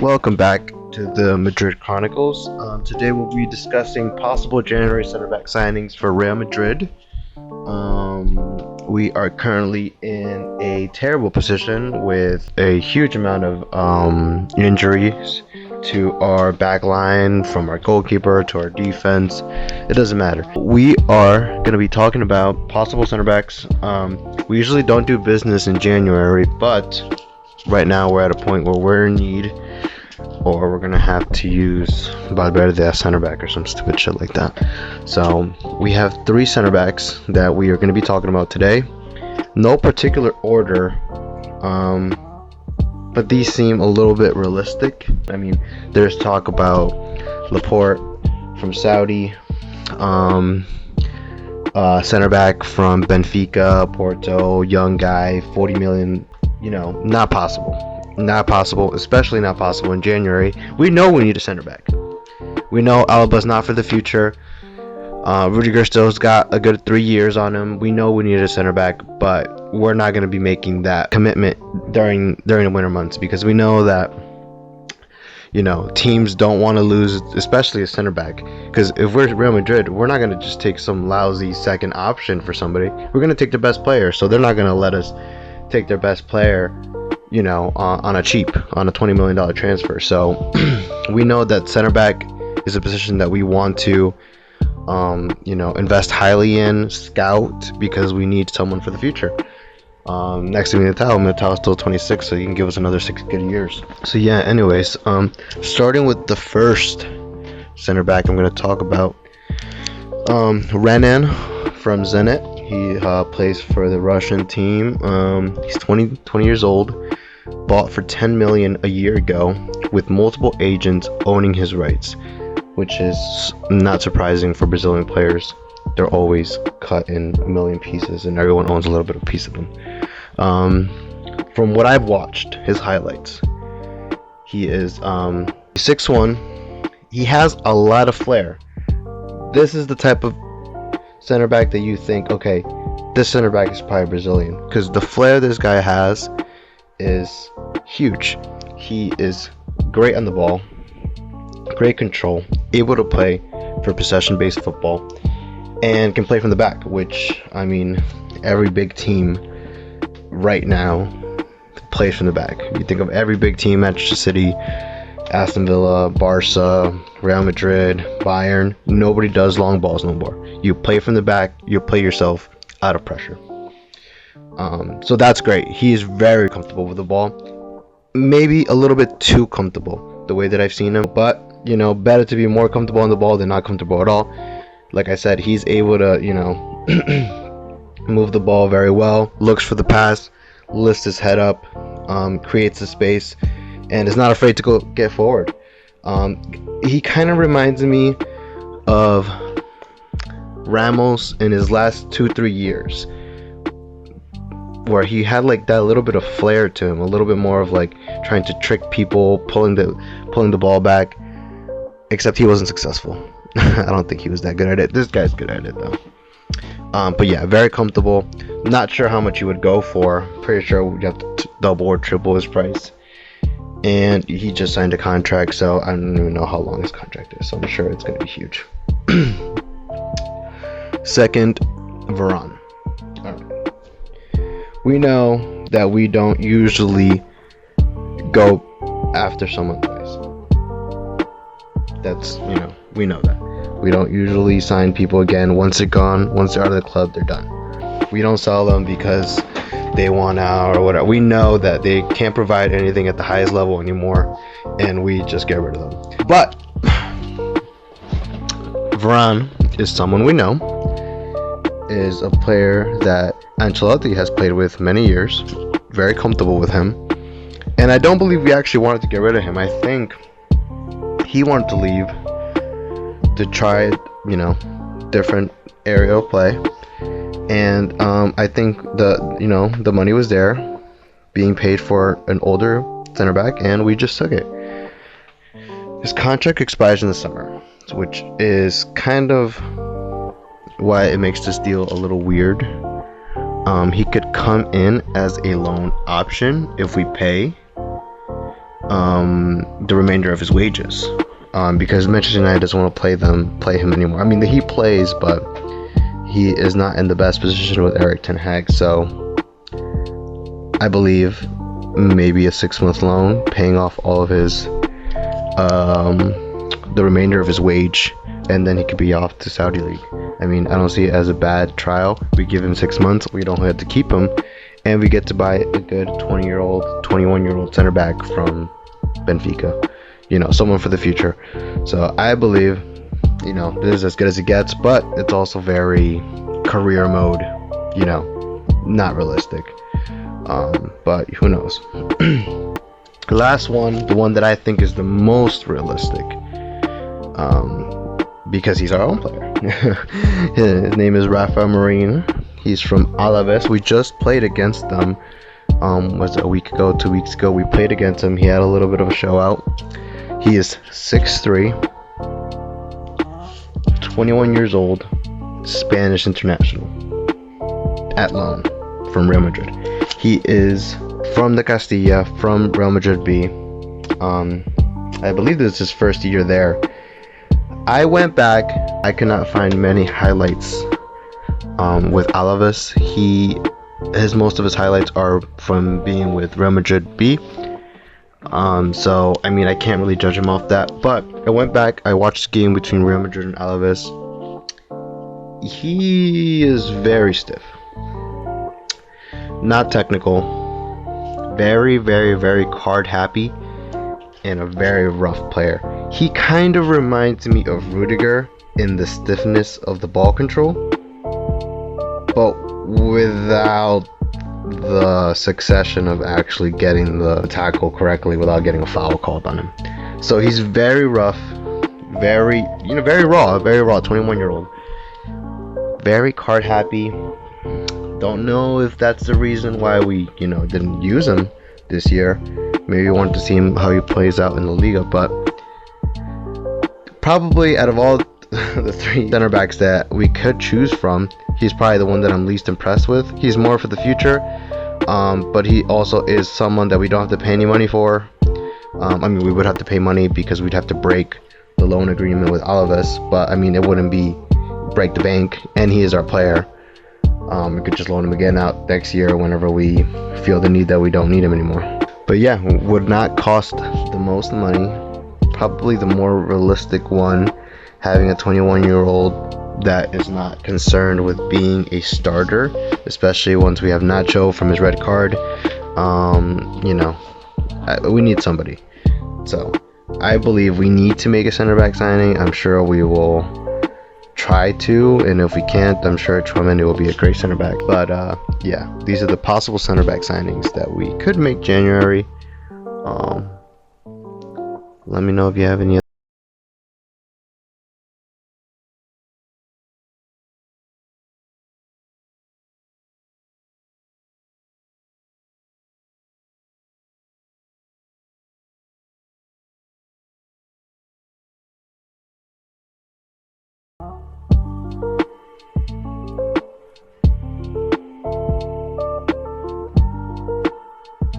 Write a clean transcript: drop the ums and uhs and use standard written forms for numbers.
welcome back to the Madrid Chronicles. Today we'll be discussing possible January center back signings for Real Madrid. We are currently in a terrible position with a huge amount of injuries to our back line, from our goalkeeper to our defense. It doesn't matter. We are going to be talking about possible center backs. We usually don't do business in January, but right now we're at a point where we're in need, or we're going to have to use Valverde as center back or some stupid shit like that. So we have three center backs that we are going to be talking about today. No particular order, but these seem a little bit realistic. I mean, there's talk about Laporte from Saudi, center back from Benfica, Porto, young guy, 40 million. Not possible, especially not possible in January. We know we need a center back. We know Alba's not for the future. Rudiger still's got a good 3 years on him. We know we need a center back, but we're not going to be making that commitment during the winter months, because we know that teams don't want to lose, especially a center back. Because if we're Real Madrid, we're not going to just take some lousy second option for somebody. We're going to take the best player, so they're not going to let us take their best player on a $20 million transfer. So we know that center back is a position that we want to invest highly in, scout, because we need someone for the future. Next to Militao is still 26, so he can give us another 6 good years. So yeah, anyways, starting with the first center back I'm going to talk about, Renan from Zenit. He plays for the Russian team. He's 20 years old, bought for 10 million a year ago, with multiple agents owning his rights, which is not surprising for Brazilian players. They're always cut in a million pieces, and everyone owns a little bit of a piece of them. From what I've watched, his highlights, he is 6'1". He has a lot of flair. This is the type of center back that you think, okay, this center back is probably Brazilian, because the flair this guy has is huge. He is great on the ball, great control, able to play for possession-based football, and can play from the back, which, I mean, every big team right now plays from the back. You think of every big team: Manchester City, Aston Villa, Barca, Real Madrid, Bayern. Nobody does long balls no more. You play from the back, you play yourself out of pressure. So that's great. He is very comfortable with the ball. Maybe a little bit too comfortable, the way that I've seen him. But, better to be more comfortable on the ball than not comfortable at all. Like I said, he's able to, move the ball very well, looks for the pass, lifts his head up, creates the space, and is not afraid to get forward. He kind of reminds me of Ramos in his last 2-3 years, where he had like that little bit of flair to him, a little bit more of like trying to trick people, pulling the ball back, except he wasn't successful. I don't think he was that good at it. This guy's good at it though. But yeah, very comfortable. Not sure how much you would go for. Pretty sure you have to double or triple his price. And he just signed a contract, so I don't even know how long his contract is, so I'm sure it's going to be huge. Second, Varane. Alright. We know that we don't usually go after someone twice. That's, we know that. We don't usually sign people again. Once they're gone, once they're out of the club, they're done. We don't sell them because they want out or whatever. We know that they can't provide anything at the highest level anymore, and we just get rid of them. But Varane is someone we know, is a player that Ancelotti has played with many years, very comfortable with him, and I don't believe we actually wanted to get rid of him. I think he wanted to leave to try, different aerial play. And I think the money was there, being paid for an older center back, and we just took it. His contract expires in the summer, which is kind of why it makes this deal a little weird. He could come in as a loan option if we pay, the remainder of his wages, because Manchester United doesn't want to play him anymore. I mean, he plays, but he is not in the best position with Erik ten Hag. So I believe maybe a 6-month loan, paying off all of his the remainder of his wage, and then he could be off to Saudi League. I mean, I don't see it as a bad trial. We give him 6 months. We don't have to keep him, and we get to buy a good 20-year-old, 21-year-old center back from Benfica. Someone for the future. So I believe, this is as good as it gets, but it's also very career mode. Not realistic. But who knows? Last one, the one that I think is the most realistic, because he's our own player. His name is Hala Madrid. He's from Alaves. We just played against them. Was it a week ago, 2 weeks ago? We played against him. He had a little bit of a show out. He is 6'3", 21 years old, Spanish international, at loan from Real Madrid. He is from the Castilla, from Real Madrid B. I believe this is his first year there. I went back. I could not find many highlights with Alaves. Most of his highlights are from being with Real Madrid B. So I mean, I can't really judge him off that. But I went back. I watched the game between Real Madrid and Alaves. He is very stiff, not technical, very, very, very card happy, and a very rough player. He kind of reminds me of Rudiger in the stiffness of the ball control, but without the succession of actually getting the tackle correctly without getting a foul called on him. So he's very rough, very raw, 21-year-old, very card happy. Don't know if that's the reason why we, didn't use him this year. Maybe we wanted to see how he plays out in the Liga, but probably out of all the 3 center backs that we could choose from, he's probably the one that I'm least impressed with. He's more for the future, but he also is someone that we don't have to pay any money for. I mean, we would have to pay money because we'd have to break the loan agreement with Alaves, but I mean, it wouldn't be break the bank, and he is our player. We could just loan him again out next year whenever we feel the need that we don't need him anymore. But yeah, would not cost the most money. Probably the more realistic one, having a 21-year-old that is not concerned with being a starter, especially once we have Nacho from his red card. We need somebody. So I believe we need to make a center back signing. I'm sure we will try to, and if we can't, I'm sure Chouameni will be a great center back. But yeah, these are the possible center back signings that we could make January. Let me know if you have any